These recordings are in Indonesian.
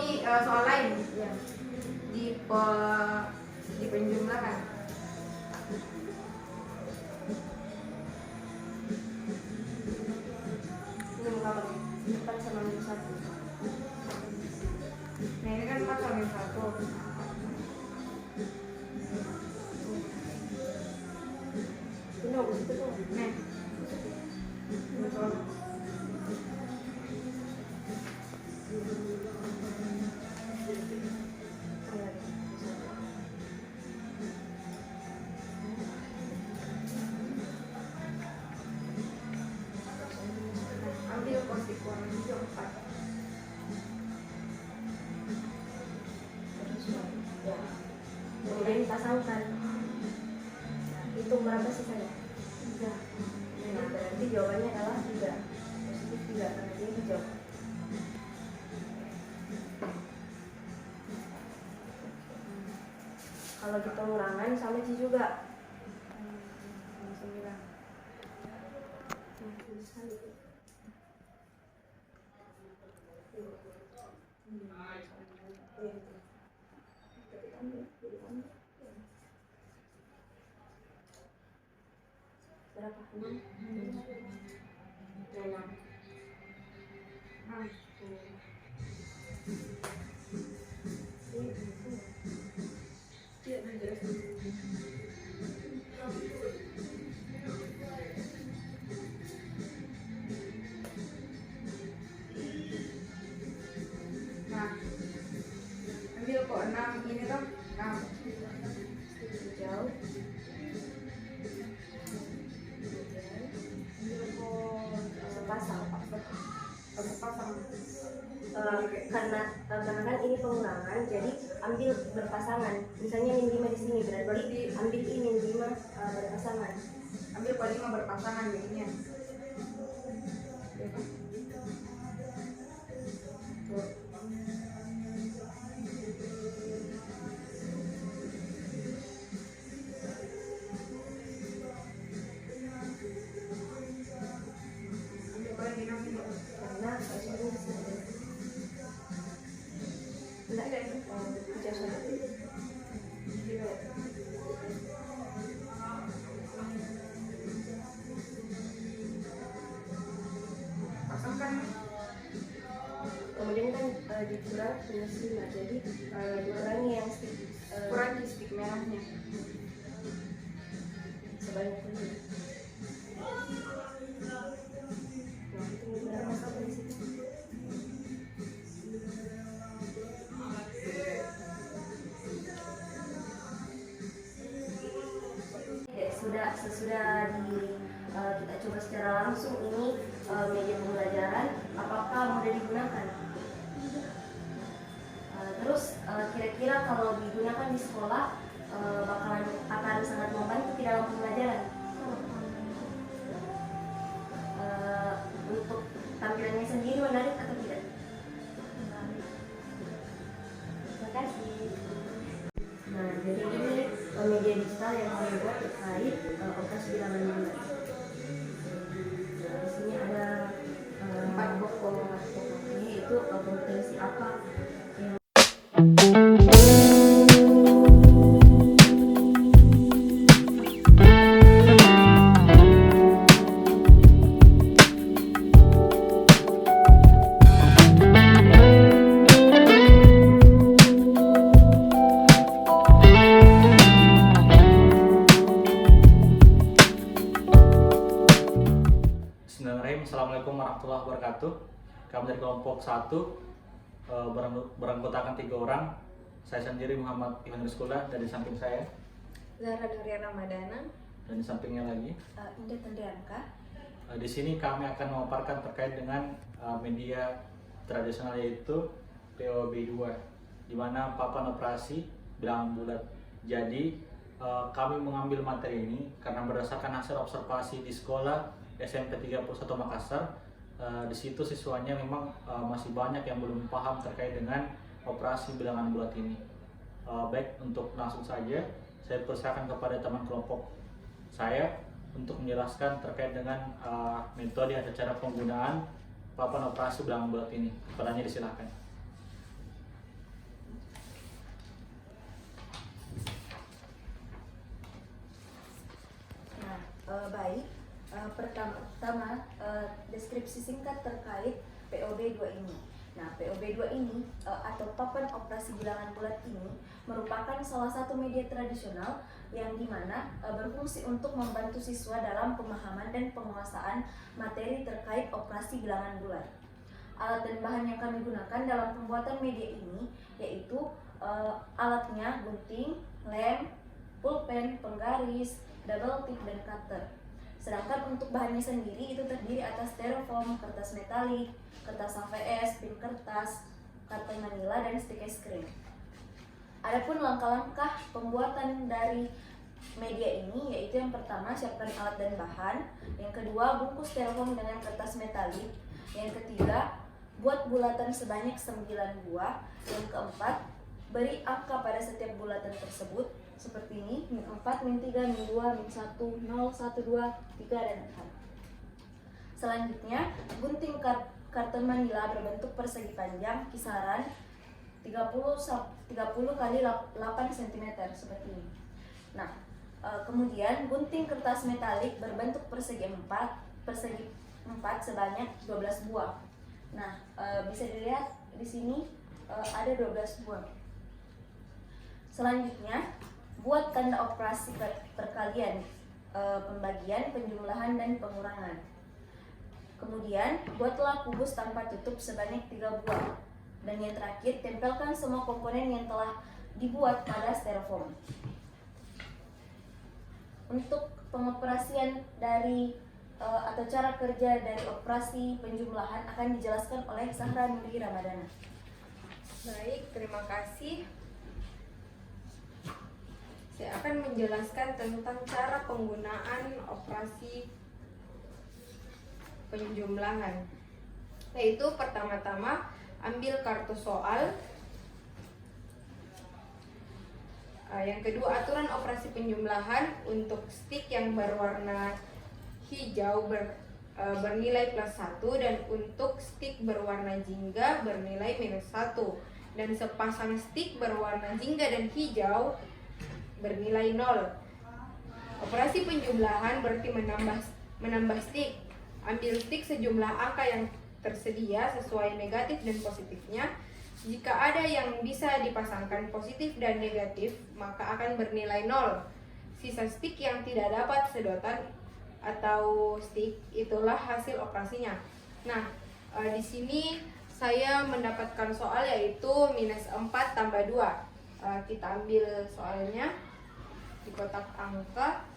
ini soal lain Ya. di di penjumlahan. Ini muka apa nih? 4 sama minus 1. Nah ini kan 4 sama 1. Ini bagus itu tuh. Nah, betul. Ambil kursi kurang hijau 4. Ya. Kemudian dipasangkan. Hitung berapa sisanya? 3. Nah, berarti jawabannya adalah 3. Positif 3 karena dia hijau. Kalau kita ulangan sama C juga. 9. Berapa? 6. 6. Nah, ambil kok 6 ini tuh 6. Hijau. Ambil kok Sepasang. sepasang. Karena kan ini pengulangan, jadi ambil berpasangan. Misalnya min 5 di sini, berarti ambil ini min 5 berpasangan. Ambil kok 5 berpasangan jadinya. Tuh. Ambil kok yang ini dulu. Karena harusnya di sini. Enggak, hijau saja. Gitu. Pasangkan. Kemudian kan dikurang minus 5, jadi dikurangi yang Kurangi stick merahnya. sebanyak ini. Nah, itu berapa sama di situ? Ya, sesudah kita coba secara langsung ini media pembelajaran, apakah mudah digunakan? Terus kira-kira kalau digunakan di sekolah akan sangat membantu di dalam pembelajaran. Untuk tampilannya sendiri menarik atau tidak? Terima kasih. Nah, jadi ini media digital yang kami buat terkait operasi bilangan bulat. Di sini ada 4 pokok. Ini itu kompetensi apa yang Assalamualaikum warahmatullahi wabarakatuh. Kami dari kelompok 1 beranggotakan 3 orang. Saya sendiri Muhammad Ibn Rizkullah, dan di samping saya Zahra Nuriana Ramadana, dan di sampingnya lagi Indah Tandrianka. di sini kami akan memaparkan terkait dengan media tradisional, yaitu POB2, di mana papan operasi bilangan bulat. Jadi kami mengambil materi ini karena berdasarkan hasil observasi di sekolah SMP 31 Makassar. Di situ siswanya memang masih banyak yang belum paham terkait dengan operasi bilangan bulat ini. Baik, untuk langsung saja saya persilakan kepada teman kelompok saya untuk menjelaskan terkait dengan metode atau cara penggunaan papan operasi bilangan bulat ini. Kepadanya disilakan. Pertama, deskripsi singkat terkait POB 2 ini. Nah, POB 2 ini atau papan operasi bilangan bulat ini merupakan salah satu media tradisional yang dimana berfungsi untuk membantu siswa dalam pemahaman dan penguasaan materi terkait operasi bilangan bulat. Alat dan bahan yang kami gunakan dalam pembuatan media ini yaitu alatnya gunting, lem, pulpen, penggaris, double tip, dan cutter. Sedangkan untuk bahannya sendiri itu terdiri atas styrofoam, kertas metalik, kertas HVS, pin kertas, karton manila, dan stick es krim. Adapun langkah-langkah pembuatan dari media ini yaitu yang pertama, siapkan alat dan bahan. Yang kedua, bungkus styrofoam dengan kertas metalik. Yang ketiga, buat bulatan sebanyak 9 buah. Yang keempat, beri angka pada setiap bulatan tersebut seperti ini: min 4, min 3, min 2, min 1, 0, 1, 2, 3, dan 4. Selanjutnya, gunting karton manila berbentuk persegi panjang kisaran 30 kali 8 cm seperti ini. Nah, kemudian gunting kertas metalik berbentuk persegi 4 sebanyak 12 buah. Nah, bisa dilihat di sini ada 12 buah. Selanjutnya, buat tanda operasi perkalian, pembagian, penjumlahan, dan pengurangan. Kemudian, buatlah kubus tanpa tutup sebanyak 3 buah. Dan yang terakhir, tempelkan semua komponen yang telah dibuat pada styrofoam. Untuk pengoperasian dari atau cara kerja dari operasi penjumlahan akan dijelaskan oleh Zahra Nuri Ramadana. Baik, terima kasih. Saya akan menjelaskan tentang cara penggunaan operasi penjumlahan. Yaitu pertama-tama ambil kartu soal. Yang kedua, aturan operasi penjumlahan untuk stick yang berwarna hijau bernilai +1 dan untuk stick berwarna jingga bernilai -1, dan sepasang stick berwarna jingga dan hijau bernilai 0. Operasi penjumlahan berarti menambah stick. Ambil stick sejumlah angka yang tersedia sesuai negatif dan positifnya. Jika ada yang bisa dipasangkan positif dan negatif, maka akan bernilai 0. Sisa stick yang tidak dapat sedotan atau stick itulah hasil operasinya. Nah, di sini saya mendapatkan soal yaitu -4 tambah 2. Kita ambil soalnya di kotak angka.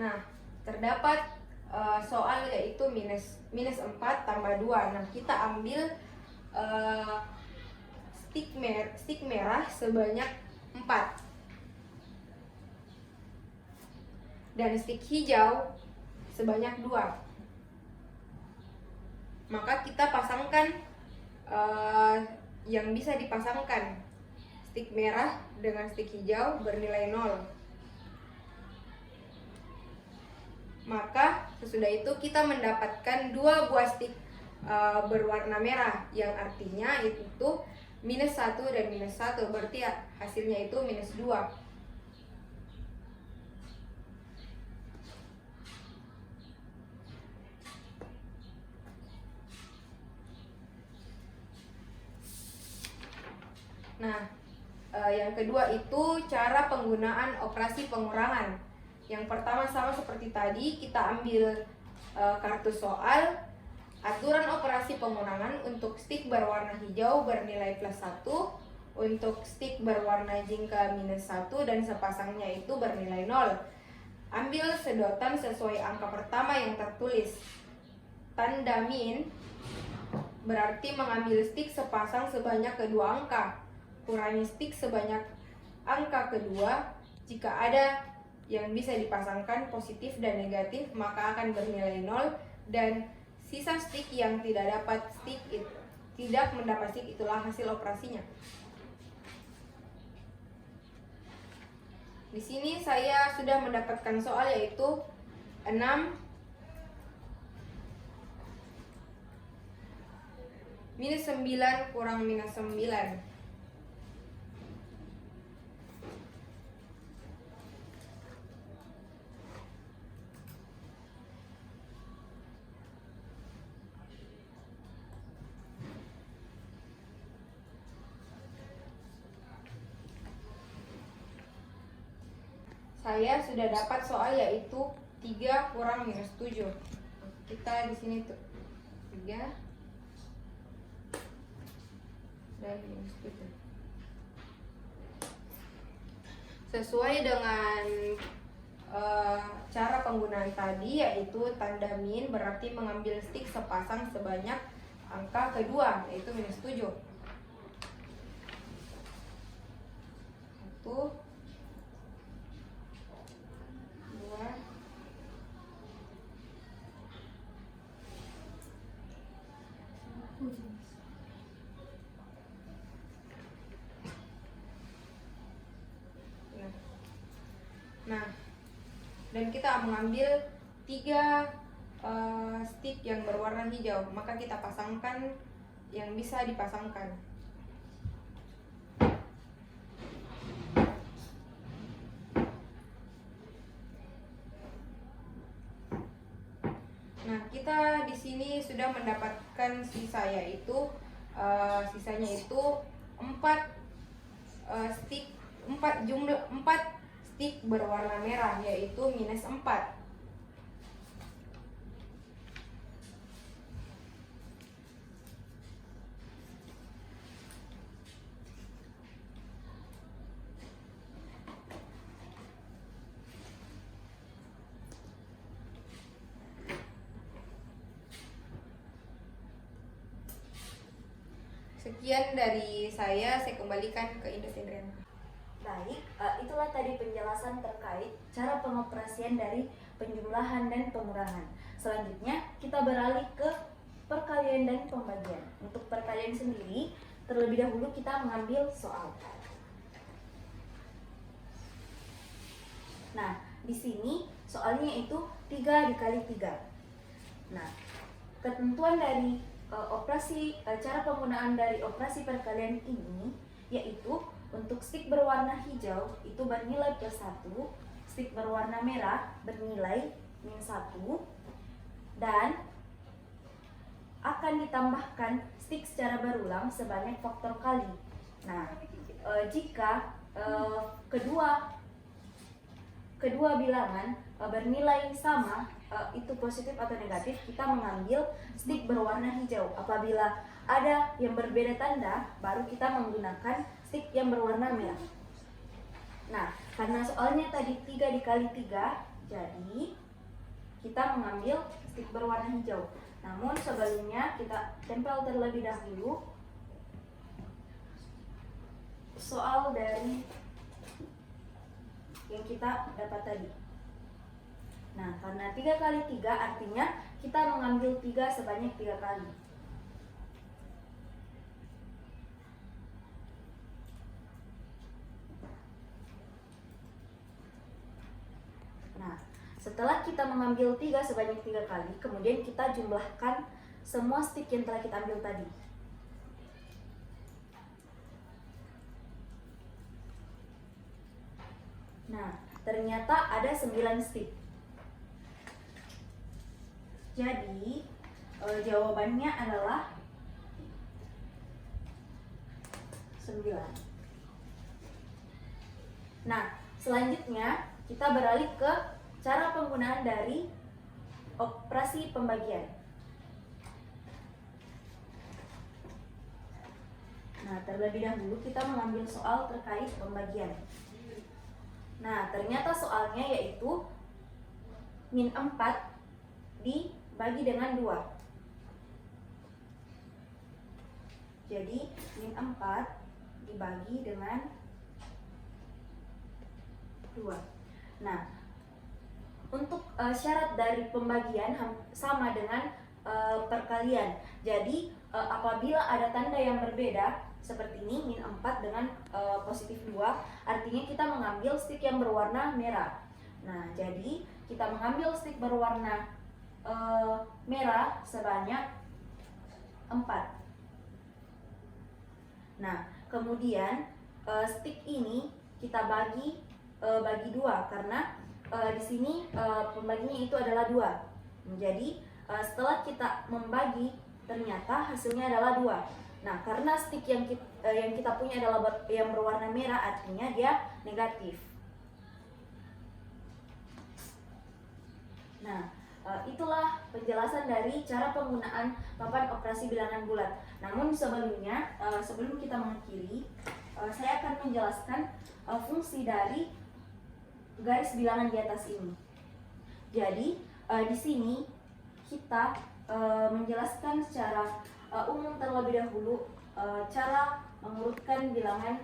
Nah, terdapat soal yaitu -4 tambah 2. Nah, kita ambil stick merah sebanyak 4 dan stick hijau sebanyak 2. Maka kita pasangkan yang bisa dipasangkan. Stick merah dengan stick hijau bernilai 0. Maka sesudah itu kita mendapatkan 2 buah stick berwarna merah, yang artinya itu -1 dan -1, berarti hasilnya itu -2. Nah, yang kedua itu cara penggunaan operasi pengurangan. Yang pertama sama seperti tadi, kita ambil kartu soal. Aturan operasi pengurangan untuk stick berwarna hijau bernilai +1, untuk stick berwarna jingga -1, dan sepasangnya itu bernilai 0. Ambil sedotan sesuai angka pertama yang tertulis. Tanda min berarti mengambil stick sepasang sebanyak kedua angka. Kurangi stick sebanyak angka kedua. Jika ada yang bisa dipasangkan positif dan negatif, maka akan bernilai 0, dan sisa stick yang tidak dapat stick tidak mendapat stik, itulah hasil operasinya. Di sini saya sudah mendapatkan soal yaitu 6 minus 9 kurang minus 9. Saya sudah dapat soal yaitu 3 kurang minus 7. Kita di sini tuh 3 dan minus 7. Sesuai dengan cara penggunaan tadi, yaitu tanda min berarti mengambil stik sepasang sebanyak angka kedua, yaitu minus 7. 1, 2, 3. Nah, dan kita mengambil 3 stik yang berwarna hijau, maka kita pasangkan yang bisa dipasangkan. Nah, kita di sini sudah mendapatkan sisanya itu 4 stik, 4 stik berwarna merah, yaitu minus 4. Sekian dari saya kembalikan ke Indosendrian. Baik, itulah tadi penjelasan terkait cara pengoperasian dari penjumlahan dan pengurangan. Selanjutnya kita beralih ke perkalian dan pembagian. Untuk perkalian sendiri, terlebih dahulu kita mengambil soal. Nah, di sini soalnya itu 3 dikali 3. Nah, ketentuan dari cara penggunaan dari operasi perkalian ini yaitu untuk stik berwarna hijau itu bernilai +1, stik berwarna merah bernilai -1, dan akan ditambahkan stik secara berulang sebanyak faktor kali. Nah, jika kedua bilangan bernilai sama, itu positif atau negatif, kita mengambil stik berwarna hijau. Apabila ada yang berbeda tanda, baru kita menggunakan stik yang berwarna merah. Nah, karena soalnya tadi 3 dikali 3, jadi kita mengambil stik berwarna hijau. Namun sebelumnya kita tempel terlebih dahulu soal dari yang kita dapat tadi. Nah, karena 3 kali 3 artinya kita mengambil 3 sebanyak 3 kali. Nah, setelah kita mengambil 3 sebanyak 3 kali, kemudian kita jumlahkan semua stik yang telah kita ambil tadi. Nah, ternyata ada 9 stik. Jadi, jawabannya adalah 9. Nah, selanjutnya kita beralih ke cara penggunaan dari operasi pembagian. Nah, terlebih dahulu kita mengambil soal terkait pembagian. Nah, ternyata soalnya yaitu -4 dibagi dengan 2. Jadi, -4 dibagi dengan 2. Nah, untuk syarat dari pembagian sama dengan perkalian. Jadi, apabila ada tanda yang berbeda seperti ini, min 4 dengan positif 2, artinya kita mengambil stick yang berwarna merah. Nah, jadi kita mengambil stick berwarna merah sebanyak 4. Nah, kemudian stick ini kita bagi dua, karena di sini pembaginya itu adalah 2. Jadi setelah kita membagi, ternyata hasilnya adalah 2. Nah, karena stick yang kita punya adalah yang berwarna merah, artinya dia negatif. Nah, itulah penjelasan dari cara penggunaan papan operasi bilangan bulat. Namun sebelumnya, sebelum kita mengakhiri, saya akan menjelaskan fungsi dari garis bilangan di atas ini. Jadi di sini kita menjelaskan secara umum terlebih dahulu cara mengurutkan bilangan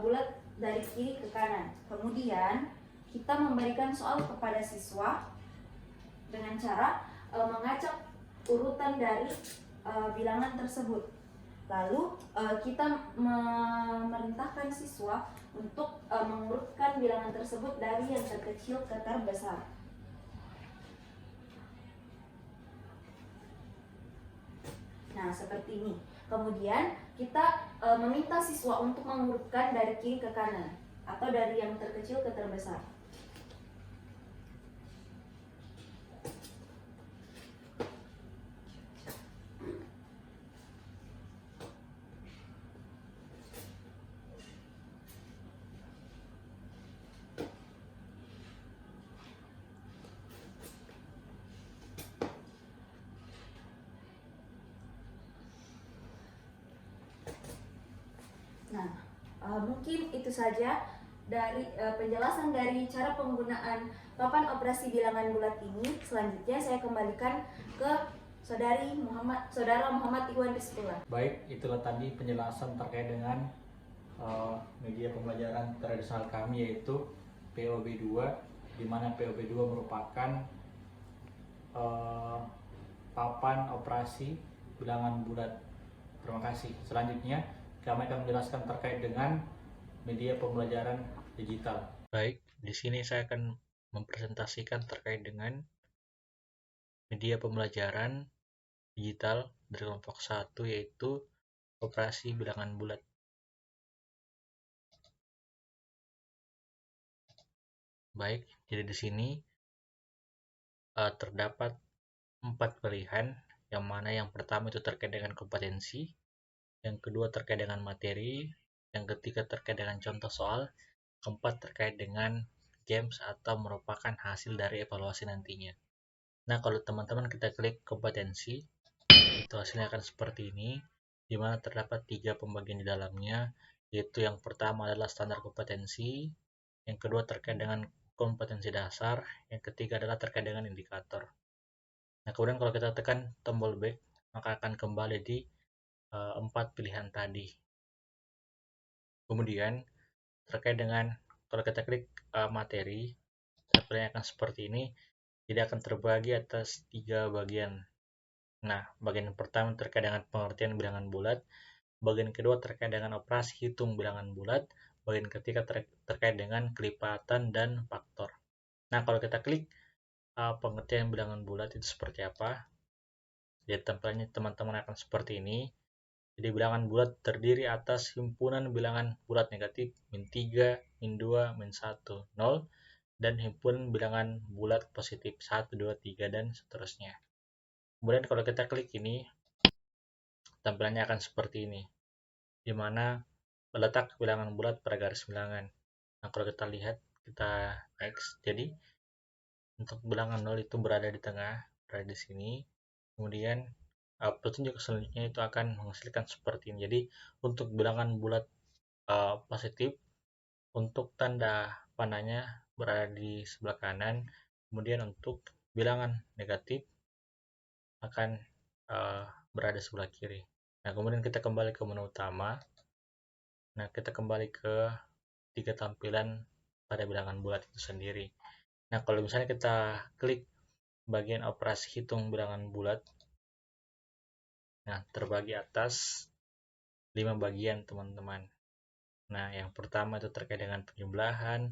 bulat dari kiri ke kanan. Kemudian kita memberikan soal kepada siswa dengan cara mengacak urutan dari bilangan tersebut. Lalu kita memerintahkan siswa untuk mengurutkan bilangan tersebut dari yang terkecil ke terbesar. Nah, seperti ini. Kemudian kita meminta siswa untuk mengurutkan dari kiri ke kanan atau dari yang terkecil ke terbesar. Nah, mungkin itu saja dari penjelasan dari cara penggunaan papan operasi bilangan bulat ini. Selanjutnya saya kembalikan ke saudara Muhammad Iwan Rizqullah. Baik, itulah tadi penjelasan terkait dengan media pembelajaran tradisional kami, yaitu POB2, di mana POB2 merupakan papan operasi bilangan bulat. Terima kasih. Selanjutnya kami akan menjelaskan terkait dengan media pembelajaran digital. Baik, di sini saya akan mempresentasikan terkait dengan media pembelajaran digital dari kelompok 1, yaitu operasi bilangan bulat. Baik, jadi di sini terdapat 4 pilihan, yang mana yang pertama itu terkait dengan kompetensi, yang kedua terkait dengan materi, yang ketiga terkait dengan contoh soal, keempat terkait dengan games atau merupakan hasil dari evaluasi nantinya. Nah, kalau teman-teman kita klik kompetensi, itu hasilnya akan seperti ini, di mana terdapat 3 pembagian di dalamnya, yaitu yang pertama adalah standar kompetensi, yang kedua terkait dengan kompetensi dasar, yang ketiga adalah terkait dengan indikator. Nah, kemudian kalau kita tekan tombol back, maka akan kembali di 4 pilihan tadi. Kemudian terkait dengan kalau kita klik materi, tampilannya akan seperti ini. Jadi akan terbagi atas 3 bagian. Nah, bagian pertama terkait dengan pengertian bilangan bulat, bagian kedua terkait dengan operasi hitung bilangan bulat, bagian ketiga terkait dengan kelipatan dan faktor. Nah, kalau kita klik pengertian bilangan bulat itu seperti apa? Jadi tampilannya teman-teman akan seperti ini. Jadi bilangan bulat terdiri atas himpunan bilangan bulat negatif min 3, min 2, min 1, 0, dan himpunan bilangan bulat positif 1, 2, 3, dan seterusnya. Kemudian kalau kita klik ini, tampilannya akan seperti ini, di mana letak bilangan bulat pada garis bilangan. Nah, kalau kita lihat, kita X, jadi untuk bilangan 0 itu berada di tengah, berada di sini. Kemudian petunjuk selanjutnya itu akan menghasilkan seperti ini. Jadi untuk bilangan bulat positif, untuk tanda panahnya berada di sebelah kanan. Kemudian untuk bilangan negatif akan berada sebelah kiri. Nah, kemudian kita kembali ke menu utama. Nah, kita kembali ke 3 tampilan pada bilangan bulat itu sendiri. Nah, kalau misalnya kita klik bagian operasi hitung bilangan bulat, Nah, terbagi atas 5 bagian teman-teman. Nah, yang pertama itu terkait dengan penjumlahan,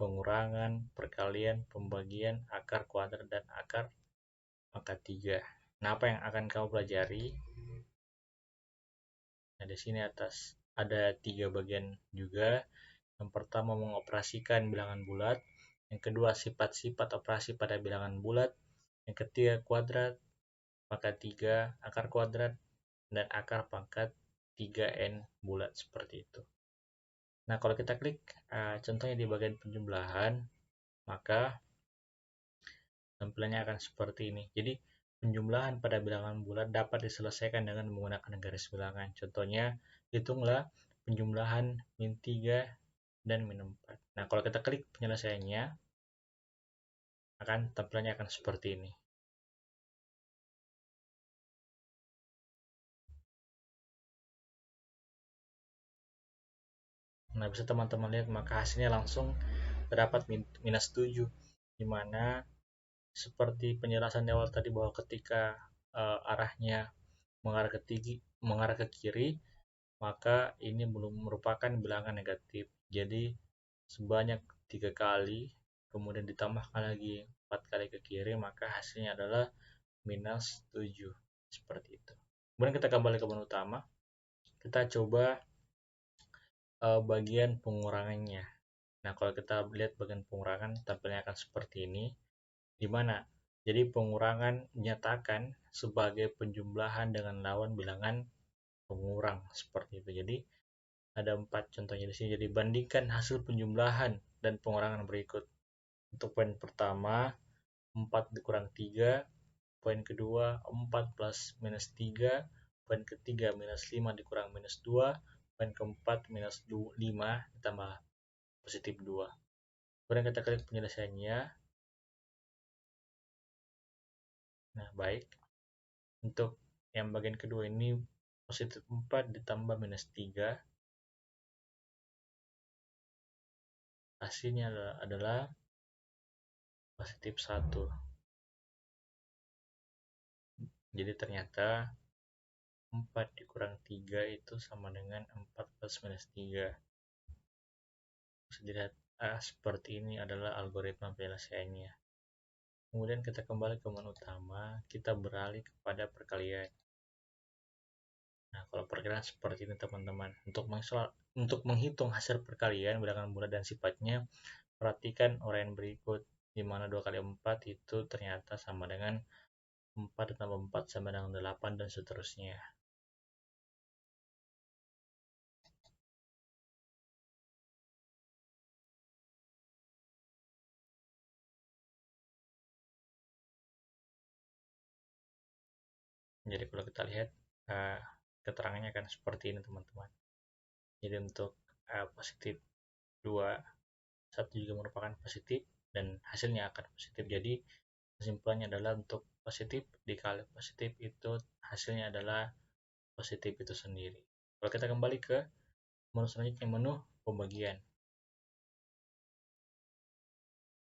pengurangan, perkalian, pembagian, akar kuadrat, dan akar pangkat 3. Nah, apa yang akan kamu pelajari? Nah, di sini atas ada 3 bagian juga. Yang pertama mengoperasikan bilangan bulat, yang kedua sifat-sifat operasi pada bilangan bulat, yang ketiga kuadrat, pangkat 3, akar kuadrat, dan akar pangkat 3n bulat seperti itu. Nah, kalau kita klik contohnya di bagian penjumlahan, maka tampilannya akan seperti ini. Jadi, penjumlahan pada bilangan bulat dapat diselesaikan dengan menggunakan garis bilangan. Contohnya, hitunglah penjumlahan min 3 dan min 4. Nah, kalau kita klik penyelesaiannya, tampilannya akan seperti ini. Nah, bisa teman-teman lihat, maka hasilnya langsung terdapat minus 7, di mana seperti penjelasan di awal tadi bahwa ketika arahnya mengarah ke kiri, maka ini belum merupakan bilangan negatif. Jadi sebanyak 3 kali, kemudian ditambahkan lagi 4 kali ke kiri, maka hasilnya adalah minus 7. Seperti itu. Kemudian kita kembali ke menu utama. Kita coba bagian pengurangannya. Nah, kalau kita lihat bagian pengurangan, tampilnya akan seperti ini, di mana jadi pengurangan dinyatakan sebagai penjumlahan dengan lawan bilangan pengurang seperti itu. Jadi ada 4 contohnya di sini. Jadi bandingkan hasil penjumlahan dan pengurangan berikut. Untuk poin pertama, 4 dikurang 3, poin kedua 4 plus minus 3, poin ketiga minus 5 dikurang minus 2, poin keempat minus 5 ditambah positif 2. Kemudian kita klik penyelesaiannya. Nah, baik. Untuk yang bagian kedua ini positif 4 ditambah minus 3. Hasilnya adalah positif 1. Jadi ternyata 4 dikurang 3 itu sama dengan 4 plus minus 3. Bisa dilihat seperti ini adalah algoritma penyelesaiannya. Kemudian kita kembali ke menu utama, kita beralih kepada perkalian. Nah, kalau perkalian seperti ini teman-teman. Untuk menghitung hasil perkalian bilangan bulat dan sifatnya, perhatikan uraian berikut, di mana 2 kali 4 itu ternyata sama dengan 4 ditambah 4 sama dengan 8 dan seterusnya. Jadi kalau kita lihat keterangannya akan seperti ini teman-teman. Jadi untuk positif 2, 1 juga merupakan positif dan hasilnya akan positif. Jadi kesimpulannya adalah untuk positif dikali positif itu hasilnya adalah positif itu sendiri. Kalau kita kembali ke menu selanjutnya, menu pembagian.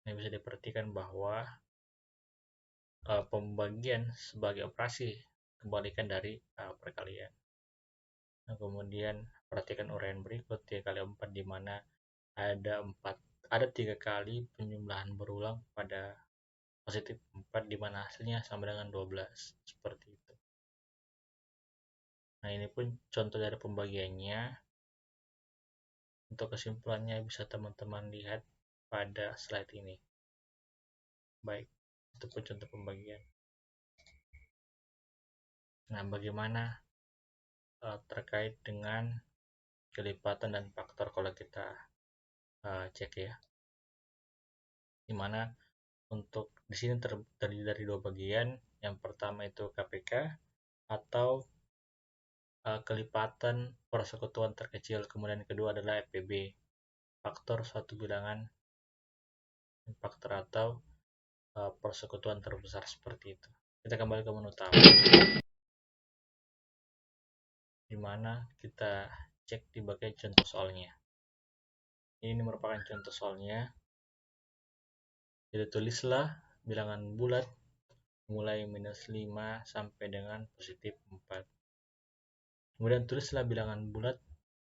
Ini bisa diperhatikan bahwa pembagian sebagai operasi kebalikan dari perkalian. Nah, kemudian perhatikan uraian berikut 3 kali 4 di mana ada 3 kali penjumlahan berulang pada positif 4 di mana hasilnya sama dengan 12 seperti itu. Nah, ini pun contoh dari pembagiannya. Untuk kesimpulannya bisa teman-teman lihat pada slide ini. Baik, itu pun contoh pembagian. Nah, bagaimana terkait dengan kelipatan dan faktor kalau kita cek ya. Dimana untuk di sini terdiri dari 2 bagian. Yang pertama itu KPK atau kelipatan persekutuan terkecil, kemudian yang kedua adalah FPB, faktor suatu bilangan faktor atau persekutuan terbesar seperti itu. Kita kembali ke menu utama, di mana kita cek di bagian contoh soalnya. Ini merupakan contoh soalnya. Jadi tulislah bilangan bulat mulai -5 sampai dengan +4. Kemudian tulislah bilangan bulat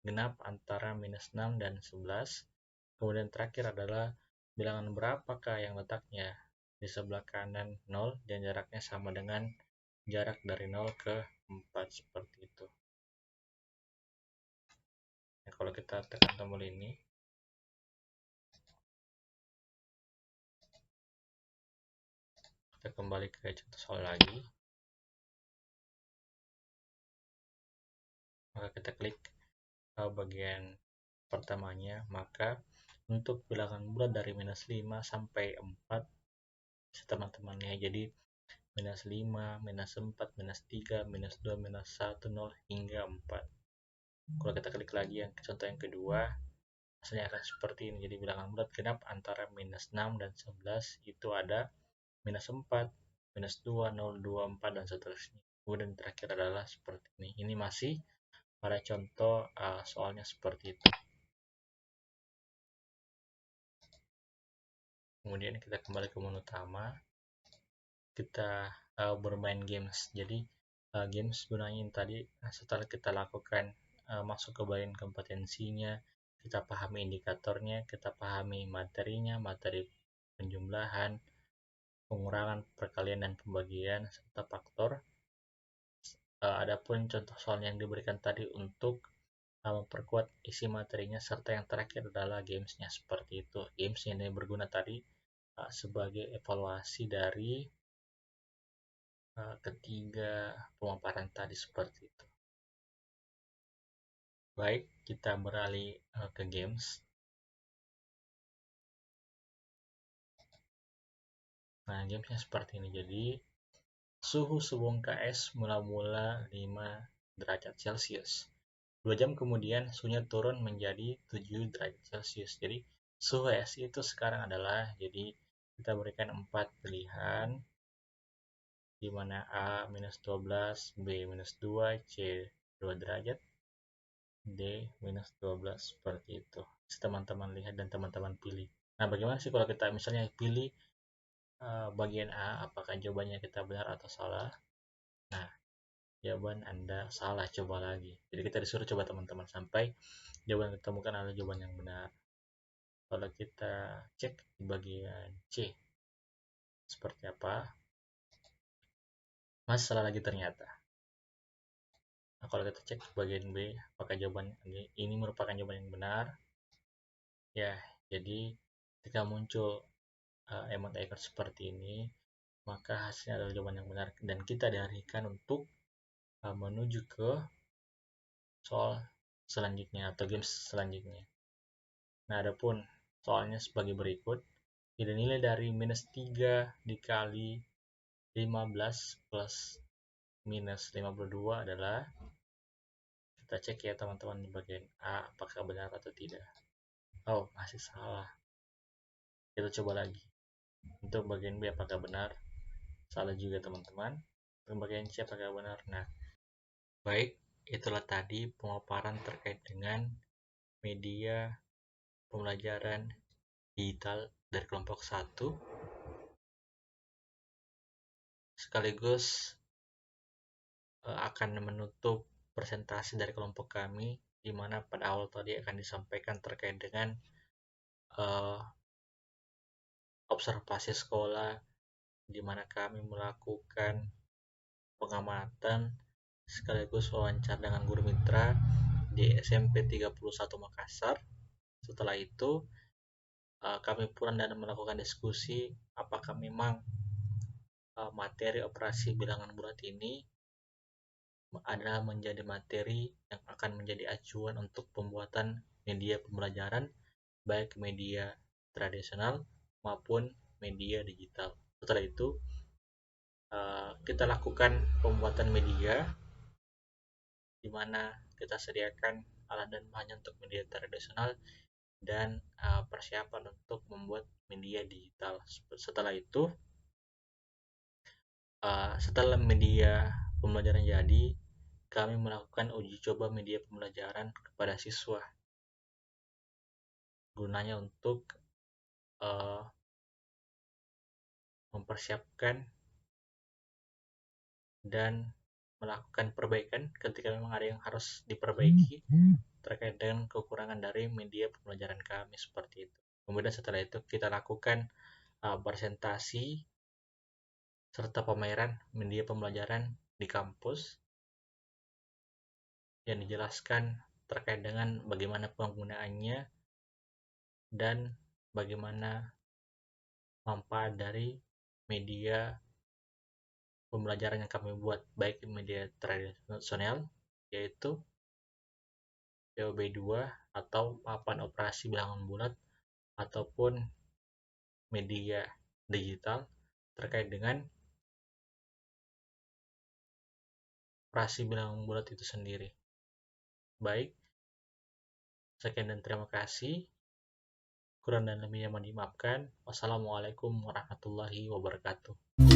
genap antara -6 dan 11. Kemudian terakhir adalah bilangan berapakah yang letaknya di sebelah kanan 0 dan jaraknya sama dengan jarak dari 0 ke 4, seperti itu. Nah, kalau kita tekan tombol ini, kita kembali ke contoh soal lagi, maka kita klik bagian pertamanya. Maka untuk bilangan bulat dari -5 sampai 4, teman-teman ya, jadi -5, -4, -3, -2, -1, 0 hingga 4. Kalau kita klik lagi yang contoh yang kedua, hasilnya akan seperti ini. Jadi bilangan bulat genap antara -6 dan 11 itu ada -4, -2, 0, 2, 4, dan seterusnya. Kemudian terakhir adalah seperti ini. Ini masih pada contoh soalnya seperti itu. Kemudian kita kembali ke menu utama, kita bermain games. Jadi games gunanya tadi, setelah kita lakukan masuk ke bagian kompetensinya, kita pahami indikatornya, kita pahami materinya, materi penjumlahan, pengurangan, perkalian, dan pembagian, serta faktor. Adapun contoh soal yang diberikan tadi untuk memperkuat isi materinya, serta yang terakhir adalah gamesnya, seperti itu. Games yang berguna tadi sebagai evaluasi dari ketiga pemaparan tadi, seperti itu. Baik, kita beralih ke games. Nah, gamesnya seperti ini. Jadi suhu sebongkah es mula-mula 5 derajat Celcius. 2 jam kemudian suhunya turun menjadi 7 derajat Celcius. Jadi suhu es itu sekarang adalah, jadi kita berikan 4 pilihan, di mana A -12, B -2, C 2 derajat, D -12, seperti itu. Teman-teman lihat dan teman-teman pilih. Nah, bagaimana sih kalau kita misalnya pilih bagian A, apakah jawabannya kita benar atau salah? Nah, jawaban Anda salah, coba lagi. Jadi kita disuruh coba teman-teman sampai jawaban yang ditemukan adalah jawaban yang benar. Kalau kita cek di bagian C, seperti apa? Masih salah lagi ternyata. Nah, kalau kita cek di bagian B, apakah jawaban ini merupakan jawaban yang benar? Ya, jadi ketika muncul emot icon seperti ini, maka hasilnya adalah jawaban yang benar dan kita diarahkan untuk menuju ke soal selanjutnya atau games selanjutnya. Nah, adapun soalnya sebagai berikut. Jadi nilai dari -3 dikali 15 plus -52 adalah, kita cek ya teman-teman di bagian A apakah benar atau tidak. Oh, masih salah. Kita coba lagi. Untuk bagian B apakah benar? Salah juga teman-teman. Untuk bagian C apakah benar? Nah, baik, itulah tadi pemaparan terkait dengan media pembelajaran digital dari kelompok 1, sekaligus akan menutup presentasi dari kelompok kami, di mana pada awal tadi akan disampaikan terkait dengan observasi sekolah, di mana kami melakukan pengamatan sekaligus wawancara dengan guru mitra di SMP 31 Makassar. Setelah itu kami pulang dan melakukan diskusi apakah memang materi operasi bilangan bulat ini adalah menjadi materi yang akan menjadi acuan untuk pembuatan media pembelajaran, baik media tradisional maupun media digital. Setelah itu kita lakukan pembuatan media, di mana kita sediakan alat dan bahannya untuk media tradisional dan persiapan untuk membuat media digital. Setelah itu, setelah media pembelajaran jadi, kami melakukan uji coba media pembelajaran kepada siswa, gunanya untuk mempersiapkan dan melakukan perbaikan ketika memang ada yang harus diperbaiki terkait dengan kekurangan dari media pembelajaran kami seperti itu. Kemudian setelah itu kita lakukan presentasi serta pameran media pembelajaran di kampus yang dijelaskan terkait dengan bagaimana penggunaannya dan bagaimana manfaat dari media pembelajaran yang kami buat, baik media tradisional yaitu POB2 atau papan operasi bilangan bulat ataupun media digital terkait dengan operasi bilangan bulat itu sendiri. Baik, sekian dan terima kasih. Kurang dan lebihnya mohon dimaafkan. Wassalamualaikum warahmatullahi wabarakatuh.